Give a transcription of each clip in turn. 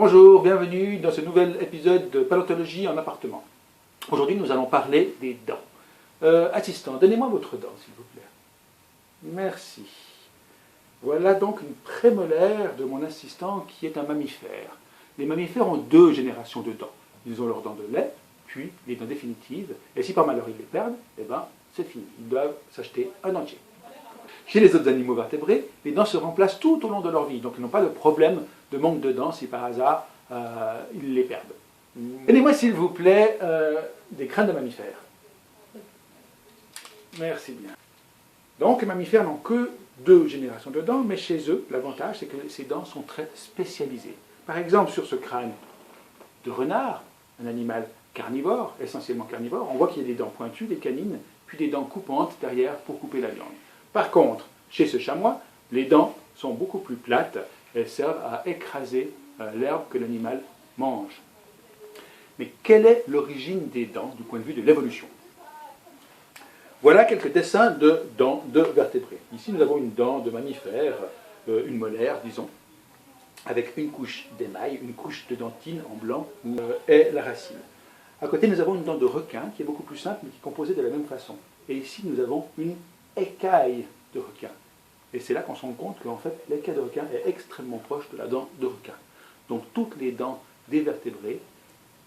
Bonjour, bienvenue dans ce nouvel épisode de Paléontologie en appartement. Aujourd'hui, nous allons parler des dents. Assistant, donnez-moi votre dent, s'il vous plaît. Merci. Voilà donc une prémolaire de mon assistant qui est un mammifère. Les mammifères ont deux générations de dents. Ils ont leurs dents de lait, puis les dents définitives. Et si par malheur ils les perdent, eh ben, c'est fini. Ils doivent s'acheter un dentier. Chez les autres animaux vertébrés, les dents se remplacent tout au long de leur vie. Donc ils n'ont pas de problème de manque de dents si par hasard ils les perdent. Donnez-moi s'il vous plaît des crânes de mammifères. Merci bien. Donc les mammifères n'ont que deux générations de dents, mais chez eux, l'avantage c'est que ces dents sont très spécialisées. Par exemple, sur ce crâne de renard, un animal carnivore, essentiellement carnivore, on voit qu'il y a des dents pointues, des canines, puis des dents coupantes derrière pour couper la viande. Par contre, chez ce chamois, les dents sont beaucoup plus plates, elles servent à écraser l'herbe que l'animal mange. Mais quelle est l'origine des dents du point de vue de l'évolution? Voilà quelques dessins de dents de vertébrés. Ici, nous avons une dent de mammifère, une molaire, disons, avec une couche d'émail, une couche de dentine en blanc, et la racine. À côté, nous avons une dent de requin, qui est beaucoup plus simple, mais qui est composée de la même façon. Et ici, nous avons une écaille de requin. Et c'est là qu'on se rend compte qu'en fait, l'écaille de requin est extrêmement proche de la dent de requin. Donc toutes les dents des vertébrés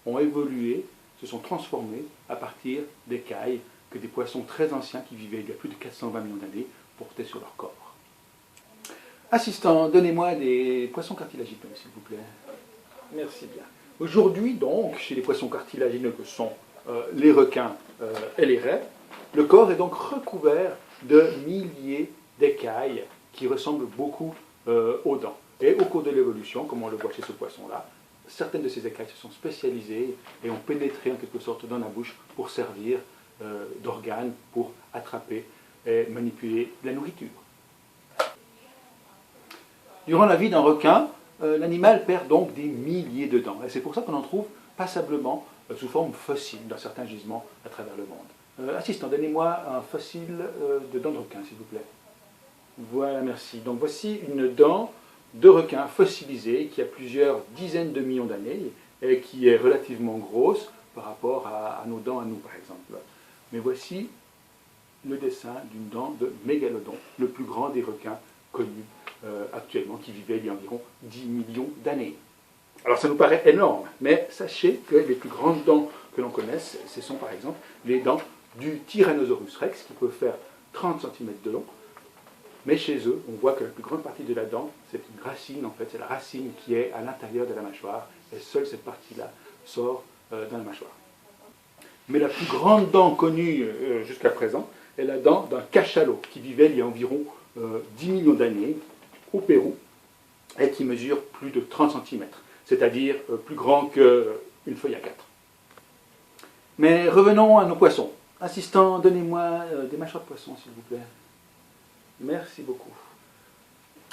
ont évolué, se sont transformées à partir d'écailles que des poissons très anciens qui vivaient il y a plus de 420 millions d'années portaient sur leur corps. Assistant, donnez-moi des poissons cartilagineux, s'il vous plaît. Merci bien. Aujourd'hui, donc, chez les poissons cartilagineux que sont les requins et les raies, le corps est donc recouvert de milliers d'écailles qui ressemblent beaucoup aux dents. Et au cours de l'évolution, comme on le voit chez ce poisson-là, certaines de ces écailles se sont spécialisées et ont pénétré en quelque sorte dans la bouche pour servir d'organes pour attraper et manipuler la nourriture. Durant la vie d'un requin, l'animal perd donc des milliers de dents. Et c'est pour ça qu'on en trouve passablement sous forme fossile dans certains gisements à travers le monde. Assistant, donnez-moi un fossile de dent de requin, s'il vous plaît. Voilà, merci. Donc voici une dent de requin fossilisée qui a plusieurs dizaines de millions d'années et qui est relativement grosse par rapport à nos dents à nous, par exemple. Mais voici le dessin d'une dent de mégalodon, le plus grand des requins connus actuellement, qui vivait il y a environ 10 millions d'années. Alors ça nous paraît énorme, mais sachez que les plus grandes dents que l'on connaisse, ce sont par exemple les dents du Tyrannosaurus rex, qui peuvent faire 30 cm de long. Mais chez eux, on voit que la plus grande partie de la dent, c'est une racine, en fait, c'est la racine qui est à l'intérieur de la mâchoire, et seule cette partie-là sort dans la mâchoire. Mais la plus grande dent connue jusqu'à présent est la dent d'un cachalot, qui vivait il y a environ 10 millions d'années au Pérou, et qui mesure plus de 30 cm, c'est-à-dire plus grand qu'une feuille A4. Mais revenons à nos poissons. Assistant, donnez-moi des mâchoires de poisson, s'il vous plaît. Merci beaucoup.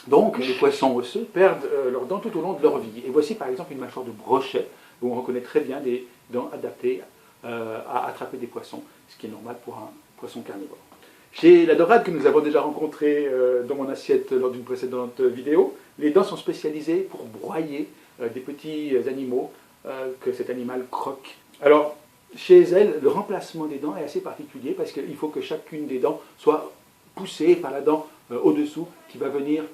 Donc, les poissons osseux perdent leurs dents tout au long de leur vie. Et voici par exemple une mâchoire de brochet, où on reconnaît très bien des dents adaptées à attraper des poissons, ce qui est normal pour un poisson carnivore. Chez la dorade que nous avons déjà rencontrée dans mon assiette lors d'une précédente vidéo, les dents sont spécialisées pour broyer des petits animaux que cet animal croque. Alors, chez elle, le remplacement des dents est assez particulier parce qu'il faut que chacune des dents soit poussée par la dent au-dessous qui va venir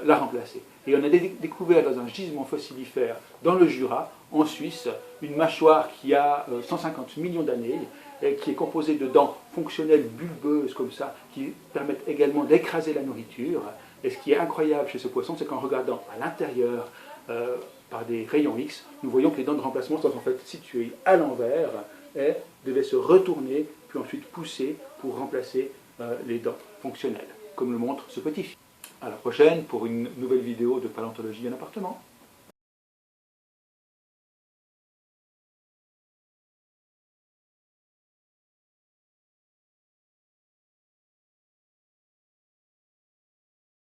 la remplacer. Et on a découvert dans un gisement fossilifère dans le Jura, en Suisse, une mâchoire qui a 150 millions d'années et qui est composée de dents fonctionnelles bulbeuses comme ça, qui permettent également d'écraser la nourriture. Et ce qui est incroyable chez ce poisson, c'est qu'en regardant à l'intérieur par des rayons X, nous voyons que les dents de remplacement sont en fait situées à l'envers et devaient se retourner, puis ensuite pousser pour remplacer les dents fonctionnelles, comme le montre ce petit film. À la prochaine pour une nouvelle vidéo de paléontologie en appartement.